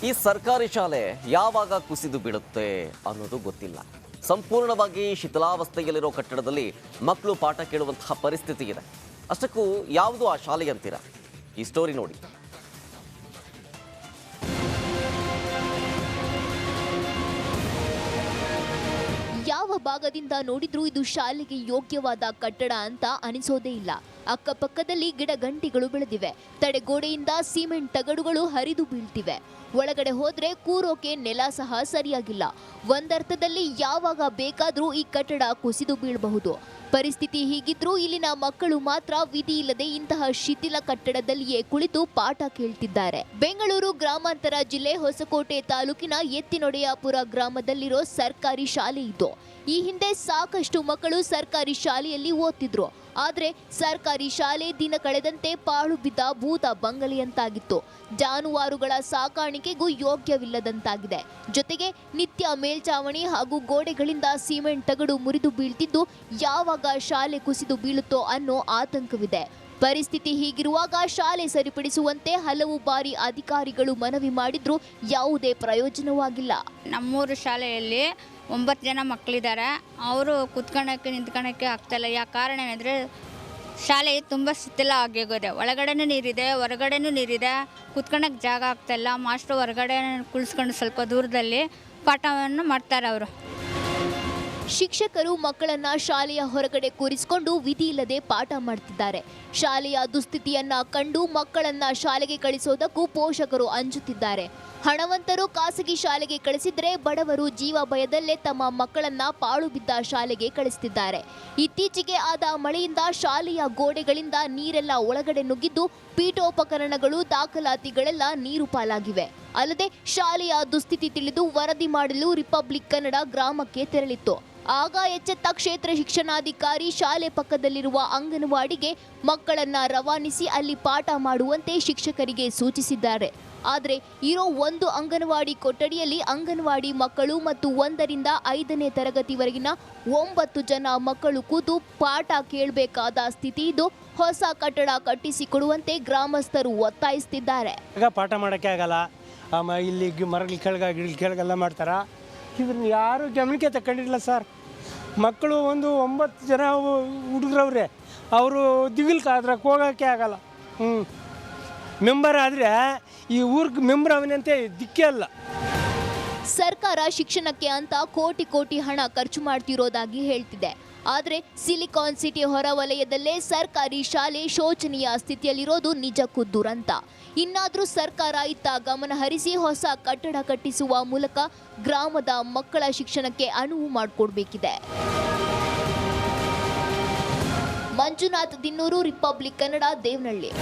ಈ ಸರ್ಕಾರಿ ಶಾಲೆ ಯಾವಾಗ ಕುಸಿದು ಬೀಳುತ್ತೆ ಅನ್ನೋದು ಗೊತ್ತಿಲ್ಲ. ಸಂಪೂರ್ಣವಾಗಿ ಶಿಥಿಲಾವಸ್ಥೆಯಲ್ಲಿರೋ ಕಟ್ಟಡದಲ್ಲಿ ಮಕ್ಕಳು ಪಾಠ ಕೇಳುವಂತಹ ಪರಿಸ್ಥಿತಿ ಇದೆ. ಅಷ್ಟಕ್ಕೂ ಯಾವುದು ಆ ಶಾಲೆ ಅಂತೀರಾ? ಈ ಸ್ಟೋರಿ ನೋಡಿ. ಯಾವ ಭಾಗದಿಂದ ನೋಡಿದ್ರೂ ಇದು ಶಾಲೆಗೆ ಯೋಗ್ಯವಾದ ಕಟ್ಟಡ ಅಂತ ಅನಿಸೋದೇ ಇಲ್ಲ. ಅಕ್ಕಪಕ್ಕದಲ್ಲಿ ಗಿಡ ಗಂಟಿಗಳು ಬೆಳೆದಿವೆ. ತಡೆಗೋಡೆಯಿಂದ ಸಿಮೆಂಟ್ ತಗಡುಗಳು ಹರಿದು ಬೀಳ್ತಿವೆ. ಒಳಗಡೆ ಹೋದ್ರೆ ಕೂರೋಕೆ ನೆಲ ಸಹ ಸರಿಯಾಗಿಲ್ಲ. ಒಂದರ್ಥದಲ್ಲಿ ಯಾವಾಗ ಬೇಕಾದ್ರೂ ಈ ಕಟ್ಟಡ ಕುಸಿದು ಬೀಳಬಹುದು. ಪರಿಸ್ಥಿತಿ ಹೀಗಿದ್ರೂ ಇಲ್ಲಿನ ಮಕ್ಕಳು ಮಾತ್ರ ವಿಧಿ ಇಲ್ಲದೆ ಇಂತಹ ಶಿಥಿಲ ಕಟ್ಟಡದಲ್ಲಿಯೇ ಕುಳಿತು ಪಾಠ ಕೇಳ್ತಿದ್ದಾರೆ. ಬೆಂಗಳೂರು ಗ್ರಾಮಾಂತರ ಜಿಲ್ಲೆ ಹೊಸಕೋಟೆ ತಾಲೂಕಿನ ಎತ್ತಿನೊಡೆಯಾಪುರ ಗ್ರಾಮದಲ್ಲಿರೋ ಸರ್ಕಾರಿ ಶಾಲೆ ಇದು. ಈ ಹಿಂದೆ ಸಾಕಷ್ಟು ಮಕ್ಕಳು ಸರ್ಕಾರಿ ಶಾಲೆಯಲ್ಲಿ ಓದ್ತಿದ್ರು. ಆದ್ರೆ ಸರ್ಕಾರಿ ಶಾಲೆ ದಿನ ಕಳೆದಂತೆ ಪಾಳು ಬಿದ್ದ ಭೂತ ಬಂಗಲೆಯಂತಾಗಿತ್ತು. ಜಾನುವಾರುಗಳ ಸಾಕಾಣಿಕೆಗೂ ಯೋಗ್ಯವಿಲ್ಲದಂತಾಗಿದೆ. ಜೊತೆಗೆ ನಿತ್ಯ ಮೇಲ್ಚಾವಣಿ ಹಾಗೂ ಗೋಡೆಗಳಿಂದ ಸಿಮೆಂಟ್ ತಗಡು ಮುರಿದು ಬೀಳ್ತಿದ್ದು ಯಾವಾಗ ಶಾಲೆ ಕುಸಿದು ಬೀಳುತ್ತೋ ಅನ್ನೋ ಆತಂಕವಿದೆ. ಪರಿಸ್ಥಿತಿ ಹೀಗಿರುವಾಗ ಶಾಲೆ ಸರಿಪಡಿಸುವಂತೆ ಹಲವು ಬಾರಿ ಅಧಿಕಾರಿಗಳು ಮನವಿ ಮಾಡಿದ್ರೂ ಯಾವುದೇ ಪ್ರಯೋಜನವಾಗಿಲ್ಲ. ನಮ್ಮೂರು ಶಾಲೆಯಲ್ಲಿ 9 ಜನ ಮಕ್ಕಳಿದ್ದಾರೆ. ಅವರು ಕುತ್ಕೊಳ್ಳೋಕ್ಕೆ ನಿಂತ್ಕೊಳ್ಳೋಕ್ಕೆ ಆಗ್ತಾಯಿಲ್ಲ. ಕಾರಣವೇಂದರೆ ಶಾಲೆ ತುಂಬ ಶಿಥಿಲ ಆಗೋಗಿದೆ. ಒಳಗಡೆನೂ ನೀರಿದೆ, ಹೊರಗಡೆನೂ ನೀರಿದೆ. ಕುತ್ಕೊಳ್ಳೋಕ್ಕೆ ಜಾಗ ಆಗ್ತಾಯಿಲ್ಲ. ಮಾಸ್ಟ್ರು ಹೊರಗಡೆ ಕುಳಿಸ್ಕೊಂಡು ಸ್ವಲ್ಪ ದೂರದಲ್ಲಿ ಪಾಠವನ್ನು ಮಾಡ್ತಾರೆ. ಅವರು ಶಿಕ್ಷಕರು ಮಕ್ಕಳನ್ನ ಶಾಲೆಯ ಹೊರಗಡೆ ಕೂರಿಸಿಕೊಂಡು ವಿಧಿ ಇಲ್ಲದೆ ಪಾಠ ಮಾಡ್ತಿದ್ದಾರೆ. ಶಾಲೆಯ ದುಸ್ಥಿತಿಯನ್ನ ಕಂಡು ಮಕ್ಕಳನ್ನ ಶಾಲೆಗೆ ಕಳಿಸೋದಕ್ಕೂ ಪೋಷಕರು ಅಂಜುತ್ತಿದ್ದಾರೆ. ಹಣವಂತರು ಖಾಸಗಿ ಶಾಲೆಗೆ ಕಳಿಸಿದ್ರೆ ಬಡವರು ಜೀವ ಭಯದಲ್ಲೇ ತಮ್ಮ ಮಕ್ಕಳನ್ನ ಪಾಳು ಬಿದ್ದ ಶಾಲೆಗೆ ಕಳಿಸ್ತಿದ್ದಾರೆ. ಇತ್ತೀಚೆಗೆ ಆದ ಮಳೆಯಿಂದ ಶಾಲೆಯ ಗೋಡೆಗಳಿಂದ ನೀರೆಲ್ಲ ಒಳಗಡೆ ನುಗ್ಗಿದ್ದು ಪೀಠೋಪಕರಣಗಳು ದಾಖಲಾತಿಗಳೆಲ್ಲ ನೀರು ಪಾಲಾಗಿವೆ. ಅಲ್ಲದೆ ಶಾಲೆಯ ದುಸ್ಥಿತಿ ತಿಳಿದು ವರದಿ ಮಾಡಲು ರಿಪಬ್ಲಿಕ್ ಕನ್ನಡ ಗ್ರಾಮಕ್ಕೆ ತೆರಳಿತ್ತು. ಆಗ ಎಚ್ಚೆತ್ತ ಕ್ಷೇತ್ರ ಶಿಕ್ಷಣಾಧಿಕಾರಿ ಶಾಲೆ ಪಕ್ಕದಲ್ಲಿರುವ ಅಂಗನವಾಡಿಗೆ ಮಕ್ಕಳನ್ನ ರವಾನಿಸಿ ಅಲ್ಲಿ ಪಾಠ ಮಾಡುವಂತೆ ಶಿಕ್ಷಕರಿಗೆ ಸೂಚಿಸಿದ್ದಾರೆ. ಆದರೆ ಇರೋ ಒಂದು ಅಂಗನವಾಡಿ ಕೊಠಡಿಯಲ್ಲಿ ಅಂಗನವಾಡಿ ಮಕ್ಕಳು ಮತ್ತು 1ರಿಂದ 5ನೇ ತರಗತಿವರೆಗಿನ 9 ಜನ ಮಕ್ಕಳು ಕೂತು ಪಾಠ ಕೇಳಬೇಕಾದ ಸ್ಥಿತಿ ಇದ್ದು ಹೊಸ ಕಟ್ಟಡ ಕಟ್ಟಿಸಿಕೊಡುವಂತೆ ಗ್ರಾಮಸ್ಥರು ಒತ್ತಾಯಿಸುತ್ತಿದ್ದಾರೆ. ಈಗ ಪಾಠ ಮಾಡೋಕ್ಕೆ ಆಗಲ್ಲ. ಇಲ್ಲಿ ಮರಗಳ ಕೆಳಗೆಲ್ಲ ಮಾಡ್ತಾರೆ. ಇದನ್ನು ಯಾರು ಗಮನಕ್ಕೆ ತಗೊಂಡಿಲ್ಲ ಸರ್. ಮಕ್ಕಳು 9 ಜನ ಹುಡುಗರವ್ರೆ. ಅವರು ದಿಗಿಲ್ಕಾದ್ರಕ್ಕೆ ಹೋಗೋಕ್ಕೆ ಆಗಲ್ಲ. ಮೆಂಬರ್ ಆದರೆ ಈ ಊರಿಗೆ ಮೆಂಬರ್ ಅವನಂತೆ ದಿಕ್ಕೇ ಅಲ್ಲ. ಸರ್ಕಾರ ಶಿಕ್ಷಣಕ್ಕೆ ಅಂತ ಕೋಟಿ ಹಣ ಖರ್ಚು ಮಾಡ್ತಿರೋದಾಗಿ ಹೇಳ್ತಿದೆ. ಆದರೆ ಸಿಲಿಕಾನ್ ಸಿಟಿ ಹೊರವಲಯದಲ್ಲೇ ಸರ್ಕಾರಿ ಶಾಲೆ ಶೋಚನೀಯ ಸ್ಥಿತಿಯಲ್ಲಿರೋದು ನಿಜಕ್ಕೂ ದುರಂತ. ಇನ್ನಾದರೂ ಸರ್ಕಾರ ಇತ್ತ ಗಮನ ಹರಿಸಿ ಹೊಸ ಕಟ್ಟಡ ಕಟ್ಟಿಸುವ ಮೂಲಕ ಗ್ರಾಮದ ಮಕ್ಕಳ ಶಿಕ್ಷಣಕ್ಕೆ ಅನುವು ಮಾಡಿಕೊಡ್ಬೇಕಿದೆ. ಮಂಜುನಾಥ್ ದಿನ್ನೂರು, ರಿಪಬ್ಲಿಕ್ ಕನ್ನಡ, ದೇವನಹಳ್ಳಿ.